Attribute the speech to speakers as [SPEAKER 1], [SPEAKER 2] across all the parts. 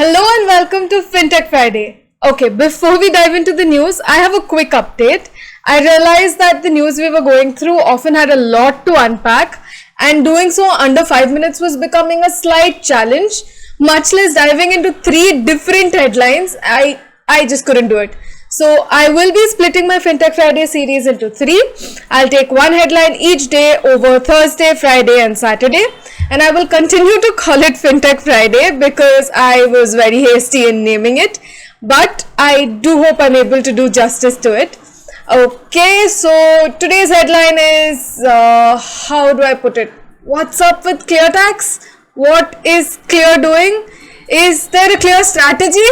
[SPEAKER 1] Hello and welcome to Fintech Friday. Okay, before we dive into the news, I have a quick update. I realized that the news we were going through often had a lot to unpack, and doing so under 5 minutes was becoming a slight challenge, much less diving into 3 different headlines. I just couldn't do it. So I will be splitting my Fintech Friday series into 3. I'll take one headline each day over Thursday, Friday and Saturday. And I will continue to call it Fintech Friday because I was very hasty in naming it. But I do hope I'm able to do justice to it. Okay, so today's headline is, how do I put it? What's up with Cleartax? What is Clear doing? Is there a clear strategy?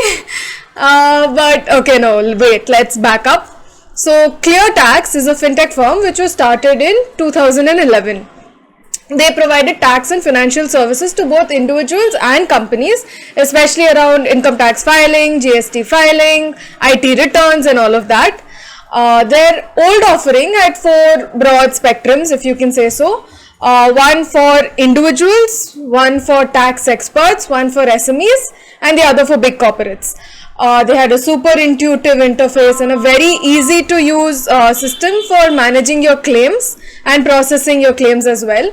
[SPEAKER 1] But okay, no, wait, let's back up. So Cleartax is a fintech firm which was started in 2011. They provided tax and financial services to both individuals and companies, especially around income tax filing, GST filing, IT returns and all of that. Their old offering had 4 broad spectrums, if you can say so. One for individuals, one for tax experts, one for SMEs, and the other for big corporates. They had a super intuitive interface and a very easy to use system for managing your claims and processing your claims as well.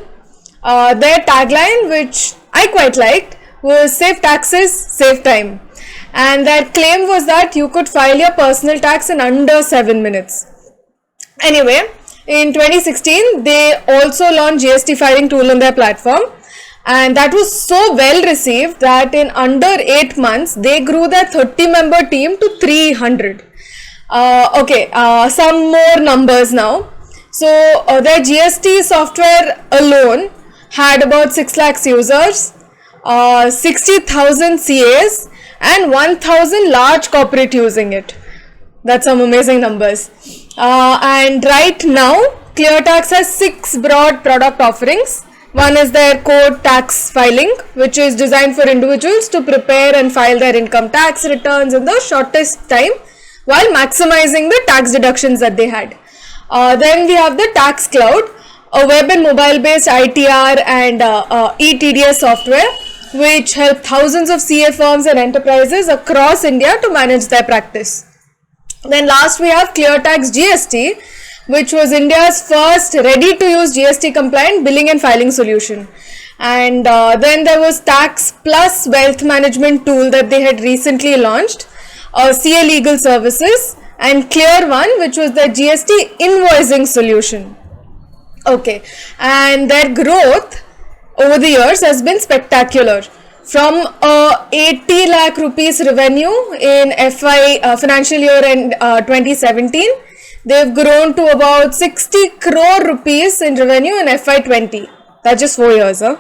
[SPEAKER 1] Their tagline, which I quite liked, was save taxes, save time. And their claim was that you could file your personal tax in under 7 minutes. Anyway, in 2016, they also launched GST filing tool on their platform. And that was so well received that in under 8 months, they grew their 30-member team to 300. Some more numbers now. So their GST software alone had about 6 lakhs users, 60,000 CAs and 1,000 large corporate using it. That's some amazing numbers. And right now, Cleartax has 6 broad product offerings. One is their core tax filing, which is designed for individuals to prepare and file their income tax returns in the shortest time while maximizing the tax deductions that they had. Then we have the Tax Cloud, a web and mobile based ITR and ETDS software which help thousands of CA firms and enterprises across India to manage their practice. Then last we have Cleartax GST, which was India's first ready to use GST compliant billing and filing solution. And then there was Tax Plus Wealth Management tool that they had recently launched, CA Legal Services, and Clear One, which was the GST invoicing solution. Okay, and their growth over the years has been spectacular. From 80 lakh rupees revenue in financial year in 2017, they've grown to about 60 crore rupees in revenue in FY20. That's just 4 years, huh?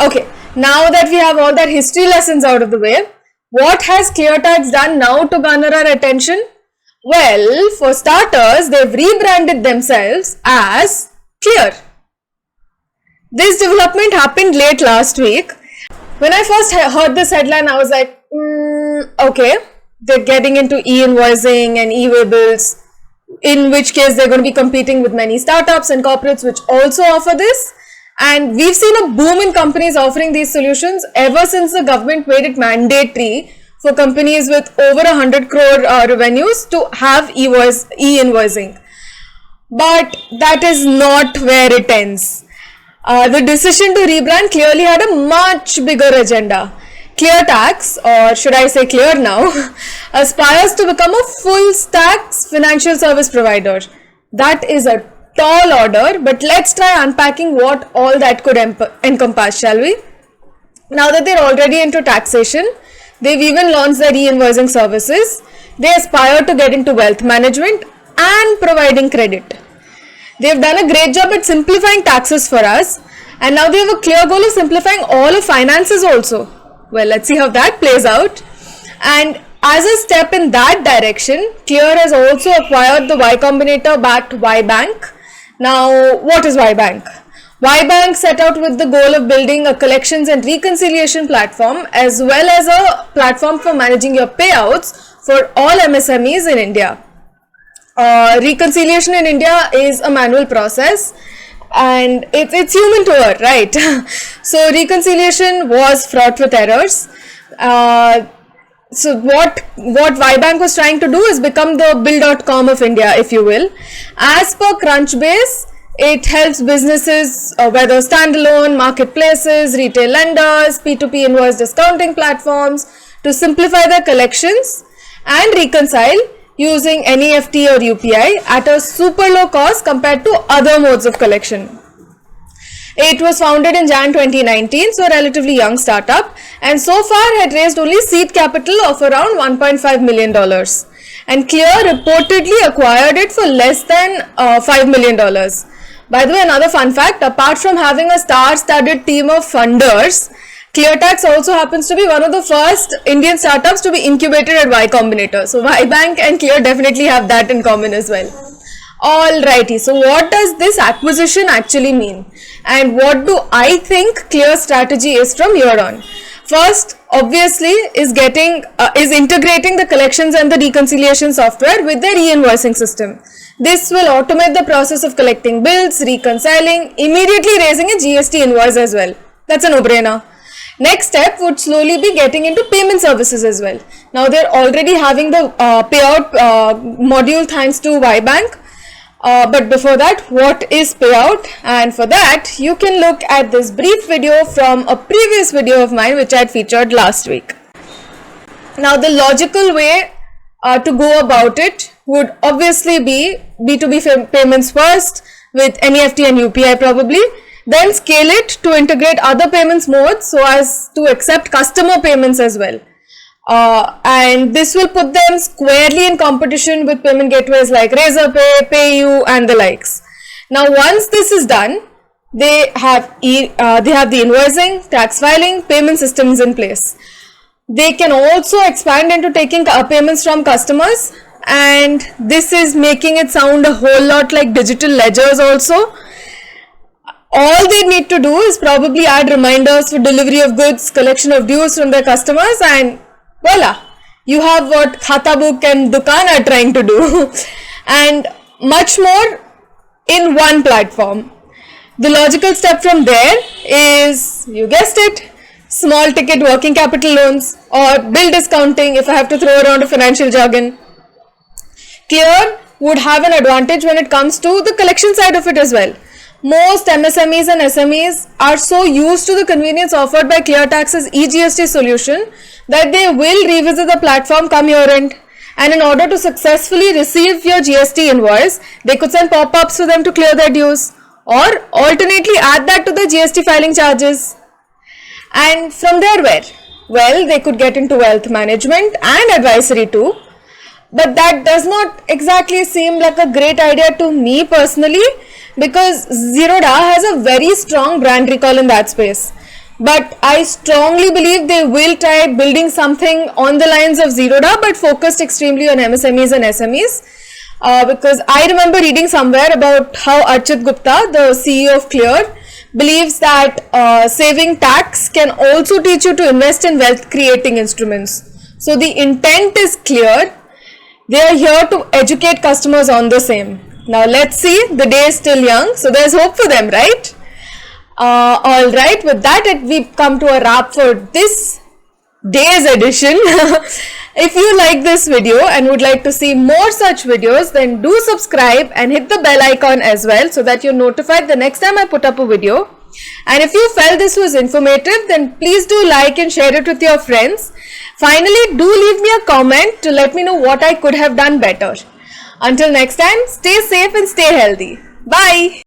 [SPEAKER 1] Okay, now that we have all that history lessons out of the way, what has Cleartax done now to garner our attention? Well, for starters, they've rebranded themselves as Clear. This development happened late last week. When I first heard this headline, I was like, okay, they're getting into e-invoicing and e-way bills, in which case they're going to be competing with many startups and corporates which also offer this. And we've seen a boom in companies offering these solutions ever since the government made it mandatory for companies with over 100 crore revenues to have e-invoicing. But that is not where it ends. The decision to rebrand clearly had a much bigger agenda. Cleartax, or should I say Clear now, aspires to become a full stack financial service provider. That is a tall order, but let's try unpacking what all that could encompass, shall we? Now that they're already into taxation, they've even launched their e-invoicing services. They aspire to get into wealth management and providing credit. They've done a great job at simplifying taxes for us, and now they have a clear goal of simplifying all of finances also. Well, let's see how that plays out. And as a step in that direction, Clear has also acquired the Y Combinator backed yBanQ. Now, what is yBanQ? yBanQ set out with the goal of building a collections and reconciliation platform as well as a platform for managing your payouts for all MSMEs in India. Reconciliation in India is a manual process and it's human to err, right? So reconciliation was fraught with errors. So what yBanQ was trying to do is become the bill.com of India, if you will. As per Crunchbase, it helps businesses, whether standalone, marketplaces, retail lenders, P2P invoice discounting platforms, to simplify their collections and reconcile using NEFT or UPI at a super low cost compared to other modes of collection. It was founded in Jan 2019, so a relatively young startup, and so far had raised only seed capital of around $1.5 million. And Clear reportedly acquired it for less than $5 million. By the way, another fun fact, apart from having a star-studded team of funders, Cleartax also happens to be one of the first Indian startups to be incubated at Y Combinator. So yBanQ and Clear definitely have that in common as well. Alrighty, so what does this acquisition actually mean? And what do I think Clear's strategy is from here on? First, obviously, is integrating the collections and the reconciliation software with their e-invoicing system. This will automate the process of collecting bills, reconciling, immediately raising a GST invoice as well. That's a no-brainer. Next step would slowly be getting into payment services as well. Now they're already having the payout module thanks to yBanQ. But before that, what is payout? And for that, you can look at this brief video from a previous video of mine which I had featured last week. Now the logical way to go about it would obviously be B2B payments first with NEFT and UPI probably, then scale it to integrate other payments modes so as to accept customer payments as well. And this will put them squarely in competition with payment gateways like Razorpay, PayU and the likes. Now once this is done, they have the invoicing, tax filing, payment systems in place. They can also expand into taking payments from customers, and this is making it sound a whole lot like digital ledgers also. All they need to do is probably add reminders for delivery of goods, collection of dues from their customers, and voila, you have what Khata Book and Dukaan are trying to do and much more in one platform. The logical step from there is, you guessed it, small ticket working capital loans or bill discounting, if I have to throw around a financial jargon. Clear would have an advantage when it comes to the collection side of it as well. Most MSMEs and SMEs are so used to the convenience offered by Cleartax's eGST solution that they will revisit the platform come year end. And in order to successfully receive your GST invoice, they could send pop-ups for them to clear their dues, or alternately add that to the GST filing charges. And from there where? Well, they could get into wealth management and advisory too. But that does not exactly seem like a great idea to me personally, because Zerodha has a very strong brand recall in that space. But I strongly believe they will try building something on the lines of Zerodha, but focused extremely on MSMEs and SMEs. Because I remember reading somewhere about how Archit Gupta, the CEO of Clear, believes that saving tax can also teach you to invest in wealth creating instruments. So the intent is clear. They are here to educate customers on the same. Now let's see, the day is still young, so there's hope for them, right? Alright, with that we've come to a wrap for this day's edition. If you like this video and would like to see more such videos, then do subscribe and hit the bell icon as well so that you're notified the next time I put up a video. And if you felt this was informative, then please do like and share it with your friends. Finally, do leave me a comment to let me know what I could have done better. Until next time, stay safe and stay healthy. Bye.